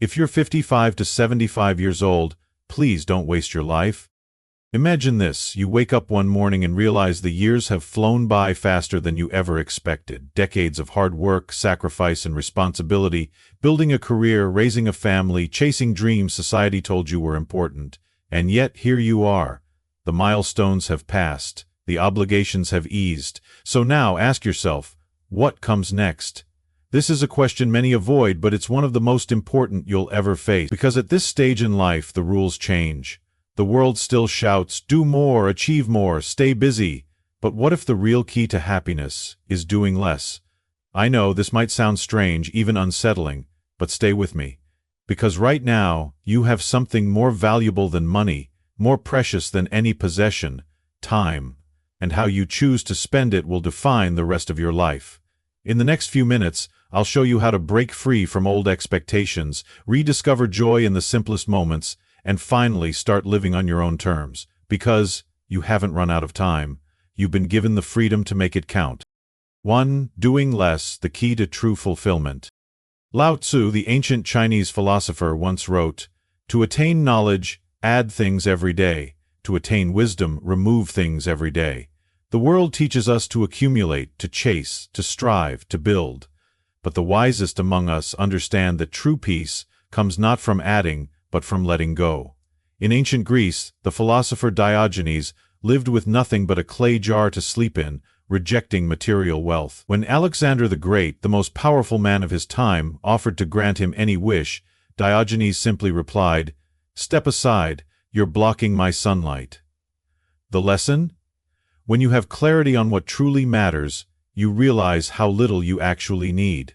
If you're 55 to 75 years old, please don't waste your life. Imagine this: you wake up one morning and realize the years have flown by faster than you ever expected. Decades of hard work, sacrifice, and responsibility, building a career, raising a family, chasing dreams society told you were important. And yet, here you are. The milestones have passed, the obligations have eased. So now, ask yourself, what comes next? This is a question many avoid, but it's one of the most important you'll ever face. Because at this stage in life, the rules change. The world still shouts, do more, achieve more, stay busy. But what if the real key to happiness is doing less? I know this might sound strange, even unsettling, but stay with me. Because right now, you have something more valuable than money, more precious than any possession: time. And how you choose to spend it will define the rest of your life. In the next few minutes, I'll show you how to break free from old expectations, rediscover joy in the simplest moments, and finally start living on your own terms. Because you haven't run out of time. You've been given the freedom to make it count. 1. Doing less, the key to true fulfillment. Lao Tzu, the ancient Chinese philosopher, once wrote, "To attain knowledge, add things every day. To attain wisdom, remove things every day." The world teaches us to accumulate, to chase, to strive, to build. But the wisest among us understand that true peace comes not from adding, but from letting go. In ancient Greece, the philosopher Diogenes lived with nothing but a clay jar to sleep in, rejecting material wealth. When Alexander the Great, the most powerful man of his time, offered to grant him any wish, Diogenes simply replied, "Step aside, you're blocking my sunlight." The lesson? When you have clarity on what truly matters, you realize how little you actually need.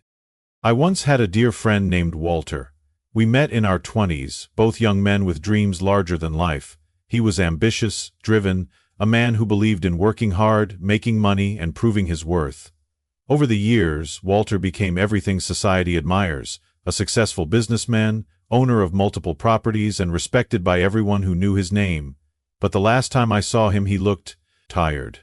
I once had a dear friend named Walter. We met in our 20s, both young men with dreams larger than life. He was ambitious, driven, a man who believed in working hard, making money, and proving his worth. Over the years, Walter became everything society admires: a successful businessman, owner of multiple properties, and respected by everyone who knew his name. But the last time I saw him, he looked tired.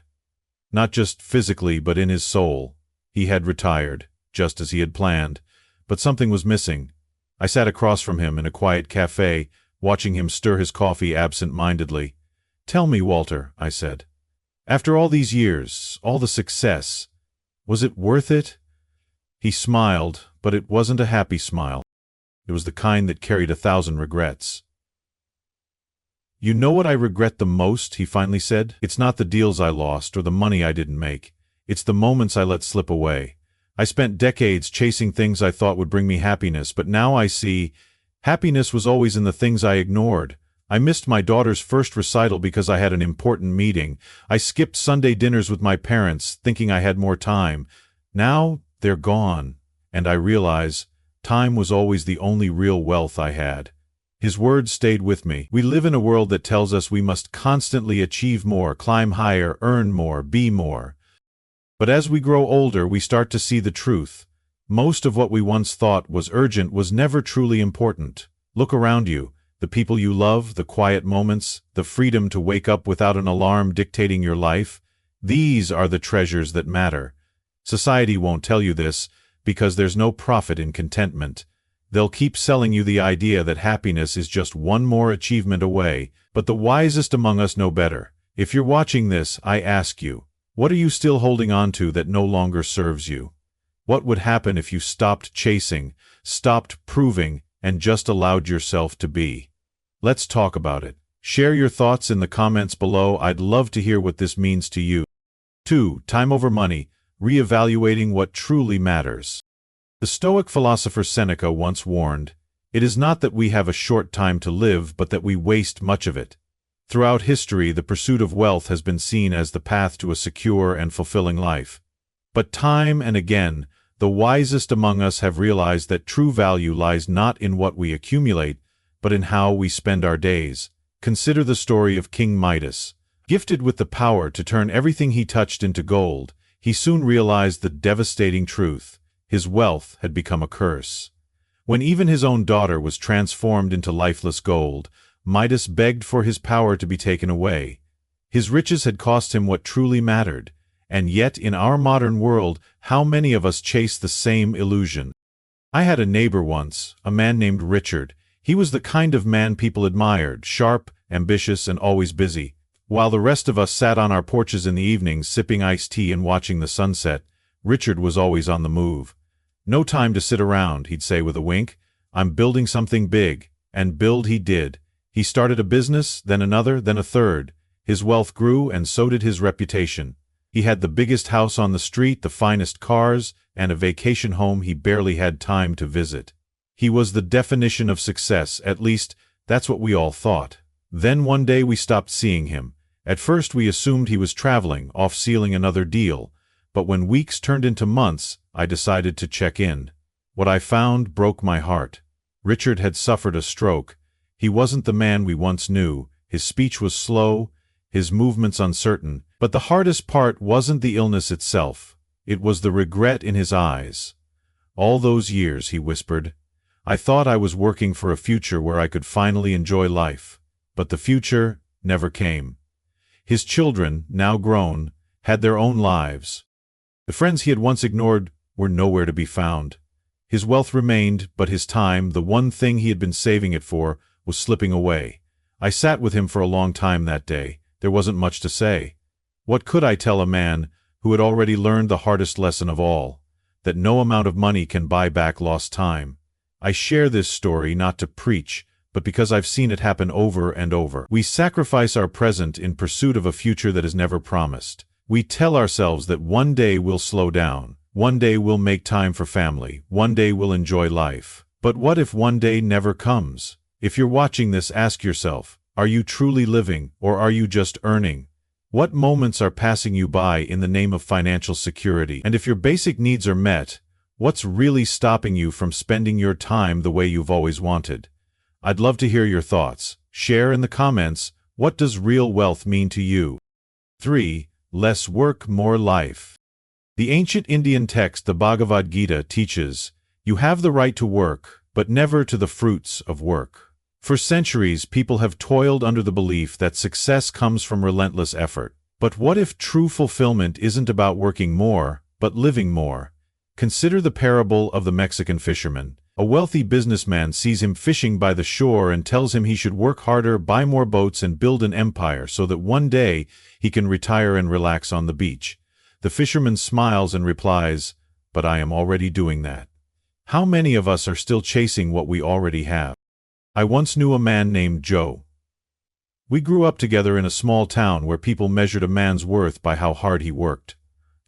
Not just physically, but in his soul. He had retired, just as he had planned, but something was missing. I sat across from him in a quiet cafe, watching him stir his coffee absent-mindedly. "Tell me, Walter," I said, "after all these years, all the success, was it worth it?" He smiled, but it wasn't a happy smile. It was the kind that carried 1,000 regrets. "You know what I regret the most?" he finally said. "It's not the deals I lost or the money I didn't make. It's the moments I let slip away. I spent decades chasing things I thought would bring me happiness, but now I see happiness was always in the things I ignored. I missed my daughter's first recital because I had an important meeting. I skipped Sunday dinners with my parents, thinking I had more time. Now they're gone, and I realize time was always the only real wealth I had." His words stayed with me. We live in a world that tells us we must constantly achieve more, climb higher, earn more, be more. But as we grow older, we start to see the truth. Most of what we once thought was urgent was never truly important. Look around you. The people you love, the quiet moments, the freedom to wake up without an alarm dictating your life. These are the treasures that matter. Society won't tell you this, because there's no profit in contentment. They'll keep selling you the idea that happiness is just one more achievement away, but the wisest among us know better. If you're watching this, I ask you, what are you still holding on to that no longer serves you? What would happen if you stopped chasing, stopped proving, and just allowed yourself to be? Let's talk about it. Share your thoughts in the comments below. I'd love to hear what this means to you. 2. Time over money, reevaluating what truly matters. The Stoic philosopher Seneca once warned, "It is not that we have a short time to live, but that we waste much of it." Throughout history, the pursuit of wealth has been seen as the path to a secure and fulfilling life. But time and again, the wisest among us have realized that true value lies not in what we accumulate, but in how we spend our days. Consider the story of King Midas. Gifted with the power to turn everything he touched into gold, he soon realized the devastating truth: his wealth had become a curse. When even his own daughter was transformed into lifeless gold, Midas begged for his power to be taken away. His riches had cost him what truly mattered, and yet in our modern world, how many of us chase the same illusion? I had a neighbor once, a man named Richard. He was the kind of man people admired, sharp, ambitious, and always busy. While the rest of us sat on our porches in the evenings sipping iced tea and watching the sunset, Richard was always on the move. "No time to sit around," he'd say with a wink. "I'm building something big." And build he did. He started a business, then another, then a third. His wealth grew, and so did his reputation. He had the biggest house on the street, the finest cars, and a vacation home he barely had time to visit. He was the definition of success, at least, that's what we all thought. Then one day we stopped seeing him. At first we assumed he was traveling, off sealing another deal. But when weeks turned into months, I decided to check in. What I found broke my heart. Richard had suffered a stroke. He wasn't the man we once knew. His speech was slow, his movements uncertain. But the hardest part wasn't the illness itself. It was the regret in his eyes. "All those years," he whispered, "I thought I was working for a future where I could finally enjoy life. But the future never came." His children, now grown, had their own lives. The friends he had once ignored were nowhere to be found. His wealth remained, but his time, the one thing he had been saving it for, was slipping away. I sat with him for a long time that day. There wasn't much to say. What could I tell a man who had already learned the hardest lesson of all, that no amount of money can buy back lost time? I share this story not to preach, but because I've seen it happen over and over. We sacrifice our present in pursuit of a future that is never promised. We tell ourselves that one day we'll slow down, one day we'll make time for family, one day we'll enjoy life. But what if one day never comes? If you're watching this, ask yourself, are you truly living, or are you just earning? What moments are passing you by in the name of financial security? And if your basic needs are met, what's really stopping you from spending your time the way you've always wanted? I'd love to hear your thoughts. Share in the comments, what does real wealth mean to you? 3. Less work, more life. The ancient Indian text, the Bhagavad Gita, teaches, "You have the right to work, but never to the fruits of work." For centuries, people have toiled under the belief that success comes from relentless effort. But what if true fulfillment isn't about working more, but living more? Consider the parable of the Mexican fisherman. A wealthy businessman sees him fishing by the shore and tells him he should work harder, buy more boats, and build an empire so that one day he can retire and relax on the beach. The fisherman smiles and replies, "But I am already doing that." How many of us are still chasing what we already have? I once knew a man named Joe. We grew up together in a small town where people measured a man's worth by how hard he worked.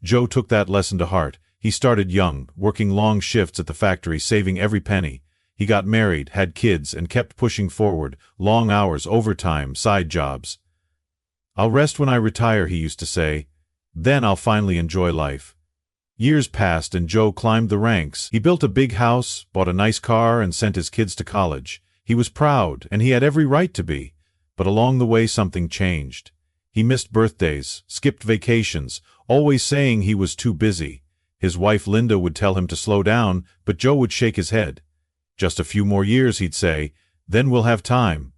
Joe took that lesson to heart. He started young, working long shifts at the factory, saving every penny. He got married, had kids, and kept pushing forward, long hours, overtime, side jobs. "I'll rest when I retire," he used to say. "Then I'll finally enjoy life." Years passed and Joe climbed the ranks. He built a big house, bought a nice car, and sent his kids to college. He was proud, and he had every right to be. But along the way something changed. He missed birthdays, skipped vacations, always saying he was too busy. His wife Linda would tell him to slow down, but Joe would shake his head. "Just a few more years," he'd say, "then we'll have time."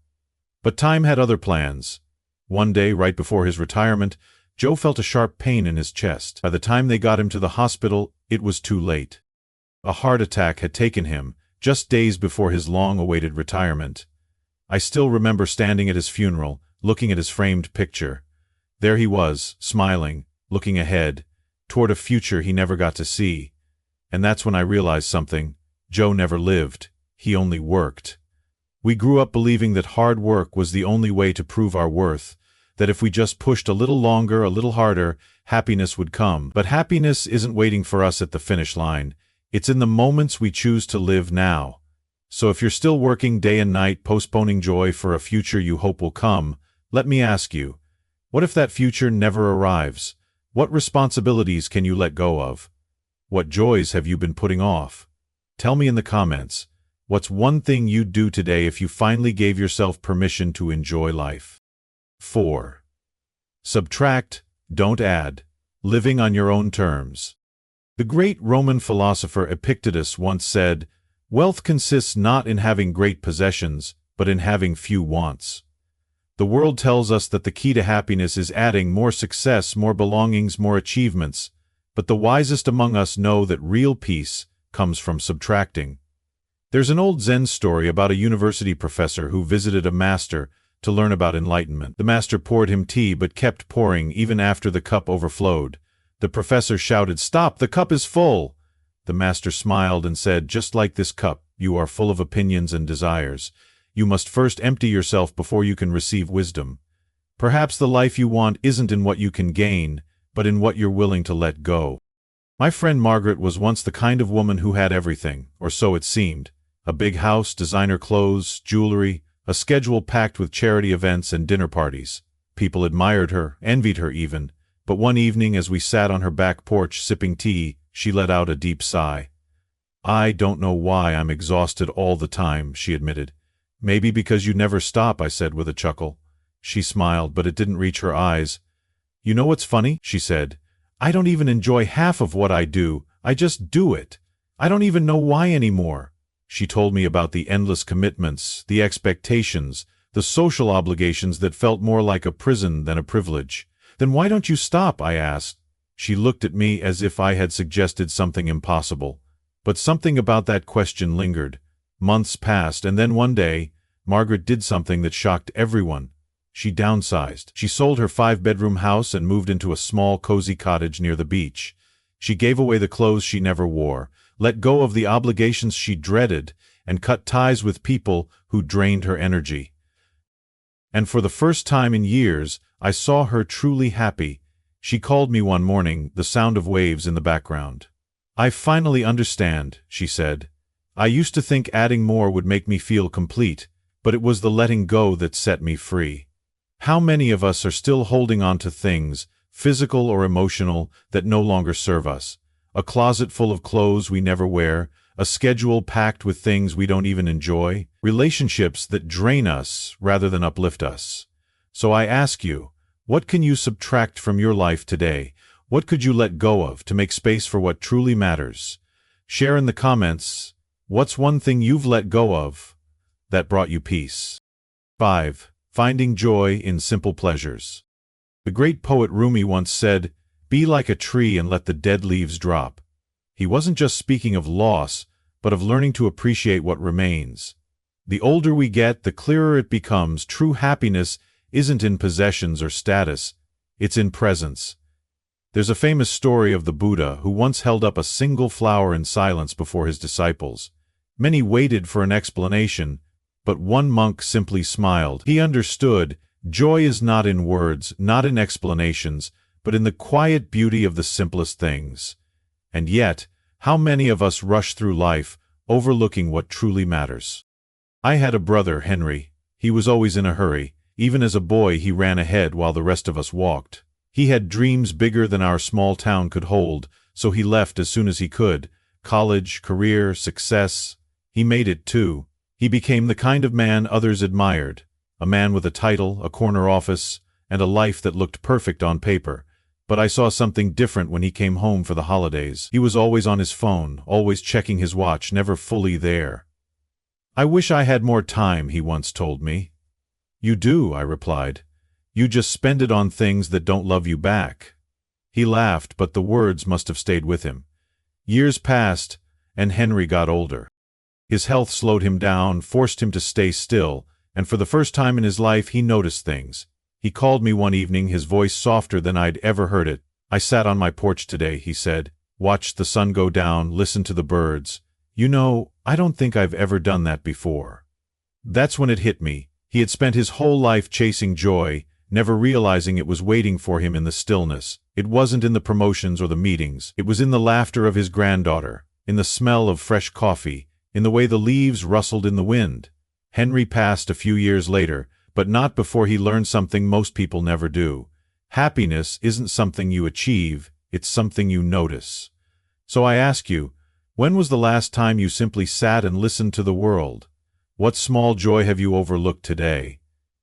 But time had other plans. One day, right before his retirement, Joe felt a sharp pain in his chest. By the time they got him to the hospital, it was too late. A heart attack had taken him, just days before his long-awaited retirement. I still remember standing at his funeral, looking at his framed picture. There he was, smiling, looking ahead, toward a future he never got to see. And that's when I realized something. Joe never lived. He only worked. We grew up believing that hard work was the only way to prove our worth, that if we just pushed a little longer, a little harder, happiness would come. But happiness isn't waiting for us at the finish line. It's in the moments we choose to live now. So if you're still working day and night, postponing joy for a future you hope will come, let me ask you, what if that future never arrives? What responsibilities can you let go of? What joys have you been putting off? Tell me in the comments, what's one thing you'd do today if you finally gave yourself permission to enjoy life? 4. Subtract, don't add. Living on your own terms. The great Roman philosopher Epictetus once said, "Wealth consists not in having great possessions, but in having few wants." The world tells us that the key to happiness is adding more success, more belongings, more achievements, but the wisest among us know that real peace comes from subtracting. There's an old Zen story about a university professor who visited a master to learn about enlightenment. The master poured him tea but kept pouring even after the cup overflowed. The professor shouted, "Stop, the cup is full!" The master smiled and said, "Just like this cup, you are full of opinions and desires. You must first empty yourself before you can receive wisdom. Perhaps the life you want isn't in what you can gain, but in what you're willing to let go." My friend Margaret was once the kind of woman who had everything, or so it seemed. A big house, designer clothes, jewelry, a schedule packed with charity events and dinner parties. People admired her, envied her even, but one evening as we sat on her back porch sipping tea, she let out a deep sigh. "I don't know why I'm exhausted all the time," she admitted. "Maybe because you never stop," I said with a chuckle. She smiled, but it didn't reach her eyes. "You know what's funny?" she said. "I don't even enjoy half of what I do. I just do it. I don't even know why anymore." She told me about the endless commitments, the expectations, the social obligations that felt more like a prison than a privilege. "Then why don't you stop?" I asked. She looked at me as if I had suggested something impossible. But something about that question lingered. Months passed, and then one day, Margaret did something that shocked everyone. She downsized. She sold her 5-bedroom house and moved into a small, cozy cottage near the beach. She gave away the clothes she never wore, let go of the obligations she dreaded, and cut ties with people who drained her energy. And for the first time in years, I saw her truly happy. She called me one morning, the sound of waves in the background. "I finally understand," she said. "I used to think adding more would make me feel complete, but it was the letting go that set me free." How many of us are still holding on to things, physical or emotional, that no longer serve us? A closet full of clothes we never wear, a schedule packed with things we don't even enjoy, relationships that drain us rather than uplift us. So I ask you, what can you subtract from your life today? What could you let go of to make space for what truly matters? Share in the comments, what's one thing you've let go of that brought you peace? 5. Finding joy in simple pleasures. The great poet Rumi once said, "Be like a tree and let the dead leaves drop." He wasn't just speaking of loss, but of learning to appreciate what remains. The older we get, the clearer it becomes. True happiness isn't in possessions or status, it's in presence. There's a famous story of the Buddha who once held up a single flower in silence before his disciples. Many waited for an explanation, but one monk simply smiled. He understood, joy is not in words, not in explanations, but in the quiet beauty of the simplest things. And yet, how many of us rush through life, overlooking what truly matters? I had a brother, Henry. He was always in a hurry. Even as a boy, he ran ahead while the rest of us walked. He had dreams bigger than our small town could hold, so he left as soon as he could. College, career, success. He made it too. He became the kind of man others admired. A man with a title, a corner office, and a life that looked perfect on paper. But I saw something different when he came home for the holidays. He was always on his phone, always checking his watch, never fully there. "I wish I had more time," he once told me. "You do," I replied. "You just spend it on things that don't love you back." He laughed, but the words must have stayed with him. Years passed, and Henry got older. His health slowed him down, forced him to stay still, and for the first time in his life he noticed things. He called me one evening, his voice softer than I'd ever heard it. "I sat on my porch today," he said, "watched the sun go down, listened to the birds. You know, I don't think I've ever done that before." That's when it hit me. He had spent his whole life chasing joy, never realizing it was waiting for him in the stillness. It wasn't in the promotions or the meetings. It was in the laughter of his granddaughter, in the smell of fresh coffee, in the way the leaves rustled in the wind. Henry passed a few years later, but not before he learned something most people never do. Happiness isn't something you achieve, it's something you notice. So I ask you, when was the last time you simply sat and listened to the world? What small joy have you overlooked today?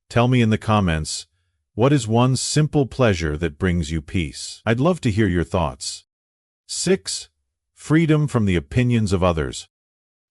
Tell me in the comments, what is one simple pleasure that brings you peace? I'd love to hear your thoughts. 6. Freedom from the opinions of others.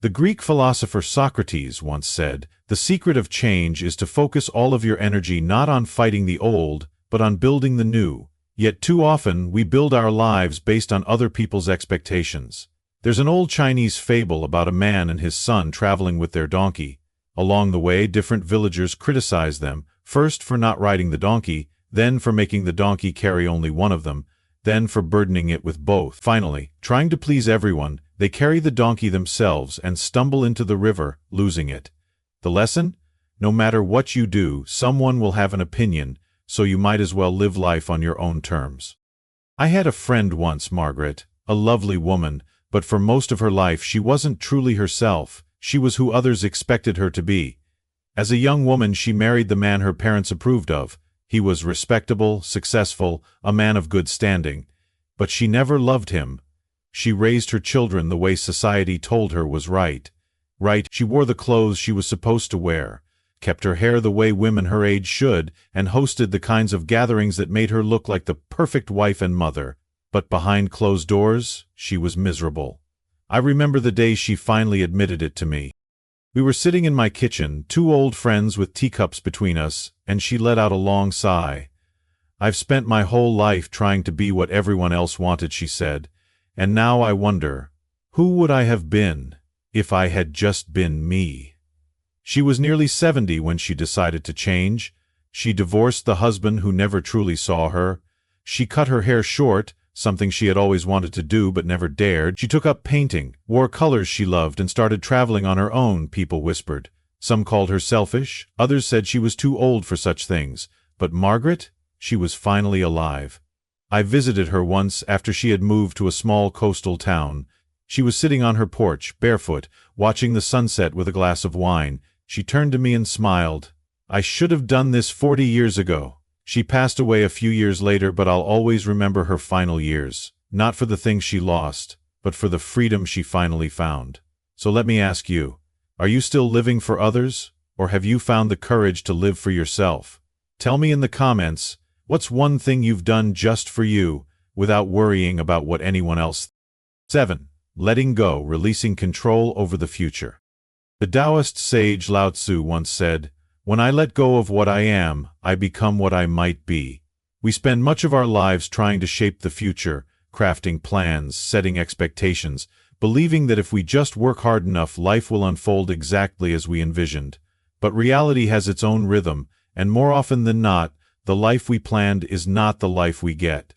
The Greek philosopher Socrates once said, "The secret of change is to focus all of your energy not on fighting the old, but on building the new." Yet too often we build our lives based on other people's expectations. There's an old Chinese fable about a man and his son traveling with their donkey. Along the way, different villagers criticize them, first for not riding the donkey, then for making the donkey carry only one of them, then for burdening it with both. Finally, trying to please everyone, they carry the donkey themselves and stumble into the river, losing it. The lesson? No matter what you do, someone will have an opinion, so you might as well live life on your own terms. I had a friend once, Margaret, a lovely woman, but for most of her life she wasn't truly herself. She was who others expected her to be. As a young woman, she married the man her parents approved of. He was respectable, successful, a man of good standing. But she never loved him. She raised her children the way society told her was right. She wore the clothes she was supposed to wear, kept her hair the way women her age should, and hosted the kinds of gatherings that made her look like the perfect wife and mother. But behind closed doors, she was miserable. I remember the day she finally admitted it to me. We were sitting in my kitchen, two old friends with teacups between us, and she let out a long sigh. "I've spent my whole life trying to be what everyone else wanted," she said, "and now I wonder, who would I have been if I had just been me?" She was nearly 70 when she decided to change. She divorced the husband who never truly saw her. She cut her hair short, something she had always wanted to do but never dared. She took up painting, wore colors she loved, and started traveling on her own, people whispered. Some called her selfish, others said she was too old for such things. But Margaret? She was finally alive. I visited her once after she had moved to a small coastal town. She was sitting on her porch, barefoot, watching the sunset with a glass of wine. She turned to me and smiled. "I should have done this 40 years ago." She passed away a few years later, but I'll always remember her final years, not for the things she lost, but for the freedom she finally found. So let me ask you, are you still living for others, or have you found the courage to live for yourself? Tell me in the comments, what's one thing you've done just for you, without worrying about what anyone else thinks? 7. Letting go, releasing control over the future. The Taoist sage Lao Tzu once said, "When I let go of what I am, I become what I might be." We spend much of our lives trying to shape the future, crafting plans, setting expectations, believing that if we just work hard enough, life will unfold exactly as we envisioned. But reality has its own rhythm, and more often than not, the life we planned is not the life we get.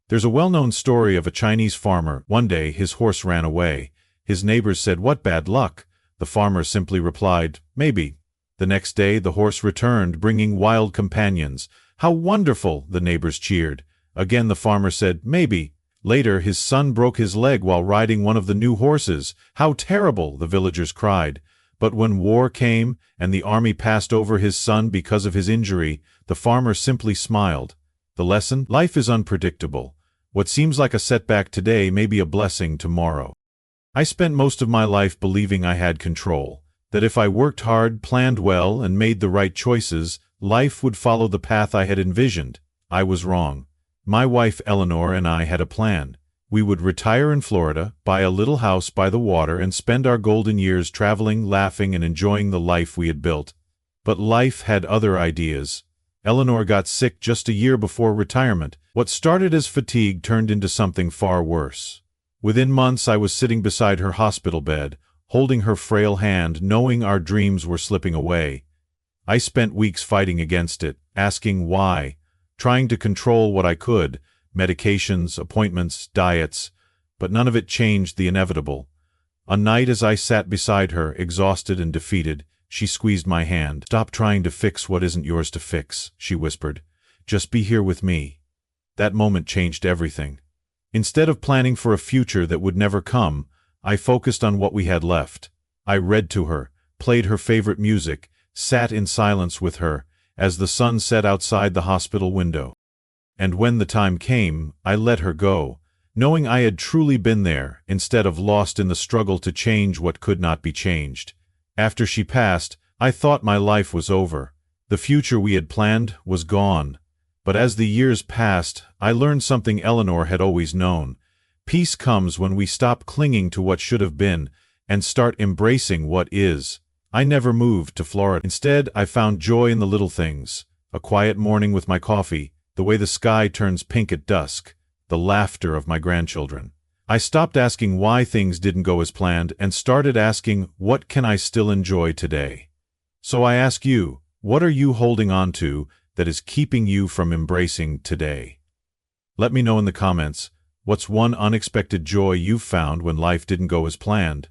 There's a well-known story of a Chinese farmer. One day, his horse ran away. His neighbors said, "What bad luck?" The farmer simply replied, "Maybe." The next day, the horse returned, bringing wild companions. "How wonderful!" the neighbors cheered. Again the farmer said, "Maybe." Later, his son broke his leg while riding one of the new horses. "How terrible!" the villagers cried. But when war came, and the army passed over his son because of his injury, the farmer simply smiled. The lesson? Life is unpredictable. What seems like a setback today may be a blessing tomorrow. I spent most of my life believing I had control, that if I worked hard, planned well, and made the right choices, life would follow the path I had envisioned. I was wrong. My wife Eleanor and I had a plan. We would retire in Florida, buy a little house by the water, and spend our golden years traveling, laughing, and enjoying the life we had built. But life had other ideas. Eleanor got sick just a year before retirement. What started as fatigue turned into something far worse. Within months, I was sitting beside her hospital bed, holding her frail hand, knowing our dreams were slipping away. I spent weeks fighting against it, asking why, trying to control what I could, medications, appointments, diets, but none of it changed the inevitable. A night as I sat beside her, exhausted and defeated, she squeezed my hand. "Stop trying to fix what isn't yours to fix," she whispered. "Just be here with me." That moment changed everything. Instead of planning for a future that would never come, I focused on what we had left. I read to her, played her favorite music, sat in silence with her, as the sun set outside the hospital window. And when the time came, I let her go, knowing I had truly been there, instead of lost in the struggle to change what could not be changed. After she passed, I thought my life was over. The future we had planned was gone. But as the years passed, I learned something Eleanor had always known. Peace comes when we stop clinging to what should have been and start embracing what is. I never moved to Florida. Instead, I found joy in the little things. A quiet morning with my coffee, the way the sky turns pink at dusk, the laughter of my grandchildren. I stopped asking why things didn't go as planned and started asking, what can I still enjoy today? So I ask you, what are you holding on to that is keeping you from embracing today? Let me know in the comments, what's one unexpected joy you've found when life didn't go as planned?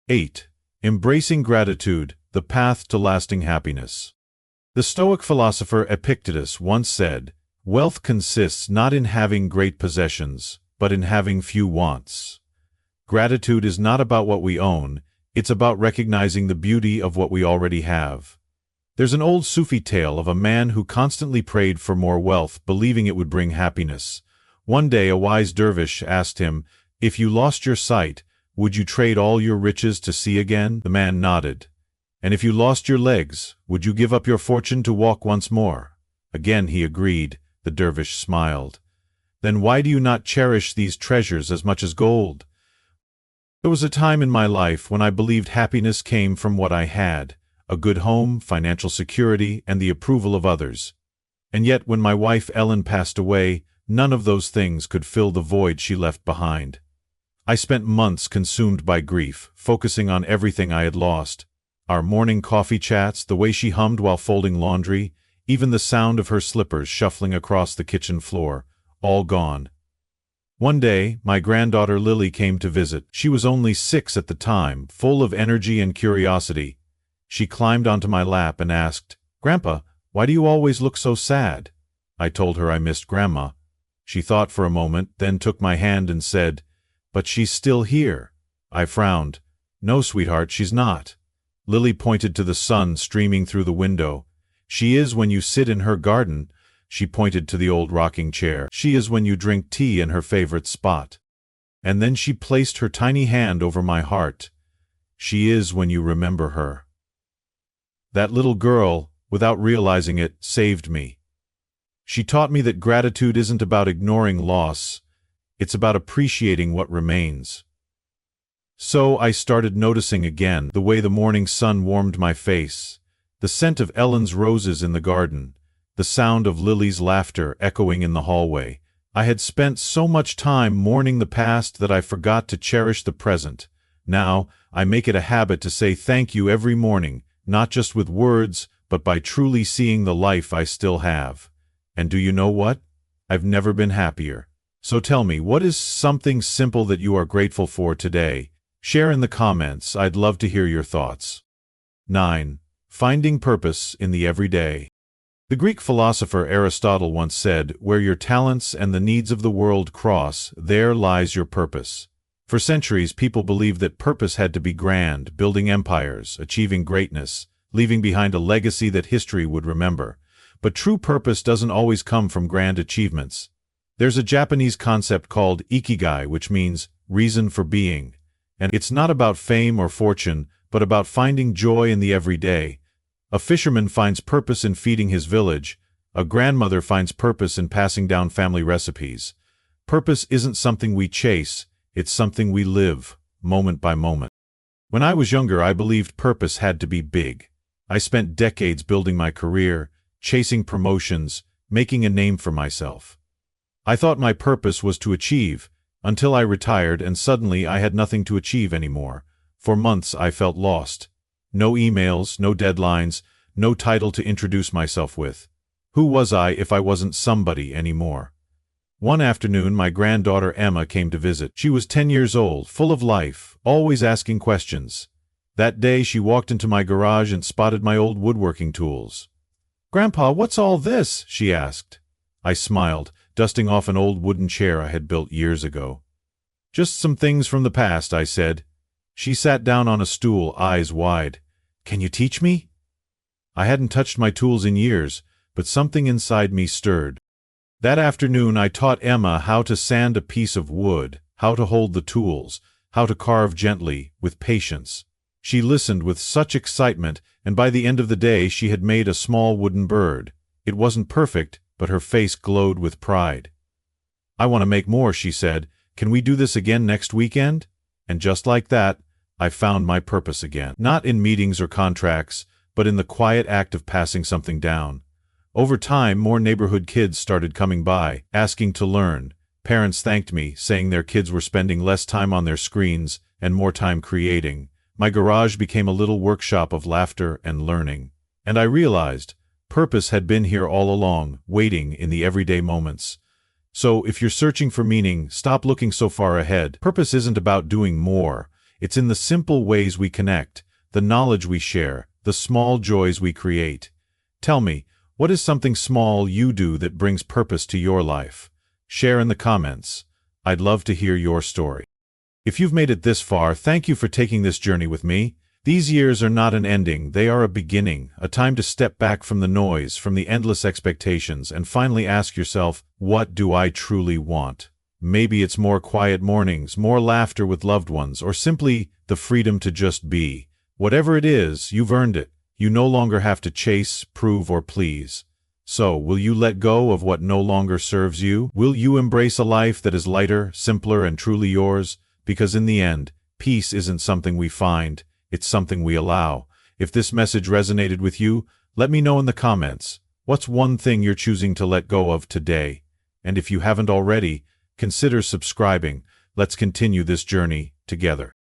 8. Embracing gratitude, the path to lasting happiness. The Stoic philosopher Epictetus once said, "Wealth consists not in having great possessions, but in having few wants." Gratitude is not about what we own, it's about recognizing the beauty of what we already have. There's an old Sufi tale of a man who constantly prayed for more wealth, believing it would bring happiness. One day a wise dervish asked him, "If you lost your sight, would you trade all your riches to see again?" The man nodded. "And if you lost your legs, would you give up your fortune to walk once more?" Again he agreed. The dervish smiled. "Then why do you not cherish these treasures as much as gold?" There was a time in my life when I believed happiness came from what I had, a good home, financial security, and the approval of others. And yet when my wife Ellen passed away, none of those things could fill the void she left behind. I spent months consumed by grief, focusing on everything I had lost. Our morning coffee chats, the way she hummed while folding laundry, even the sound of her slippers shuffling across the kitchen floor, all gone. One day, my granddaughter Lily came to visit. She was only 6 at the time, full of energy and curiosity. She climbed onto my lap and asked, "Grandpa, why do you always look so sad?" I told her I missed Grandma. She thought for a moment, then took my hand and said, "But she's still here." I frowned. "No, sweetheart, she's not." Lily pointed to the sun streaming through the window. "She is when you sit in her garden." She pointed to the old rocking chair. "She is when you drink tea in her favorite spot." And then she placed her tiny hand over my heart. "She is when you remember her." That little girl, without realizing it, saved me. She taught me that gratitude isn't about ignoring loss, it's about appreciating what remains. So I started noticing again the way the morning sun warmed my face, the scent of Ellen's roses in the garden, the sound of Lily's laughter echoing in the hallway. I had spent so much time mourning the past that I forgot to cherish the present. Now, I make it a habit to say thank you every morning, not just with words, but by truly seeing the life I still have. And do you know what? I've never been happier. So tell me, what is something simple that you are grateful for today? Share in the comments, I'd love to hear your thoughts. 9. Finding purpose in the everyday. The Greek philosopher Aristotle once said, "Where your talents and the needs of the world cross, there lies your purpose." For centuries, people believed that purpose had to be grand, building empires, achieving greatness, leaving behind a legacy that history would remember. But true purpose doesn't always come from grand achievements. There's a Japanese concept called ikigai, which means reason for being. And it's not about fame or fortune, but about finding joy in the everyday. A fisherman finds purpose in feeding his village. A grandmother finds purpose in passing down family recipes. Purpose isn't something we chase, it's something we live, moment by moment. When I was younger, I believed purpose had to be big. I spent decades building my career, chasing promotions, making a name for myself. I thought my purpose was to achieve, until I retired and suddenly I had nothing to achieve anymore. For months I felt lost. No emails, no deadlines, no title to introduce myself with. Who was I if I wasn't somebody anymore? One afternoon my granddaughter Emma came to visit. She was 10 years old, full of life, always asking questions. That day she walked into my garage and spotted my old woodworking tools. "Grandpa, what's all this?" she asked. I smiled, dusting off an old wooden chair I had built years ago. "Just some things from the past," I said. She sat down on a stool, eyes wide. "Can you teach me?" I hadn't touched my tools in years, but something inside me stirred. That afternoon I taught Emma how to sand a piece of wood, how to hold the tools, how to carve gently, with patience. She listened with such excitement, and by the end of the day she had made a small wooden bird. It wasn't perfect, but her face glowed with pride. "I want to make more," she said. "Can we do this again next weekend?" And just like that, I found my purpose again. Not in meetings or contracts, but in the quiet act of passing something down. Over time, more neighborhood kids started coming by, asking to learn. Parents thanked me, saying their kids were spending less time on their screens and more time creating. My garage became a little workshop of laughter and learning. And I realized, purpose had been here all along, waiting in the everyday moments. So, if you're searching for meaning, stop looking so far ahead. Purpose isn't about doing more. It's in the simple ways we connect, the knowledge we share, the small joys we create. Tell me, what is something small you do that brings purpose to your life? Share in the comments. I'd love to hear your story. If you've made it this far, thank you for taking this journey with me. These years are not an ending, they are a beginning, a time to step back from the noise, from the endless expectations, and finally ask yourself, what do I truly want? Maybe it's more quiet mornings, more laughter with loved ones, or simply the freedom to just be. Whatever it is, you've earned it. You no longer have to chase, prove, or please. So, will you let go of what no longer serves you? Will you embrace a life that is lighter, simpler, and truly yours? Because in the end, peace isn't something we find, it's something we allow. If this message resonated with you, let me know in the comments. What's one thing you're choosing to let go of today? And if you haven't already, consider subscribing. Let's continue this journey together.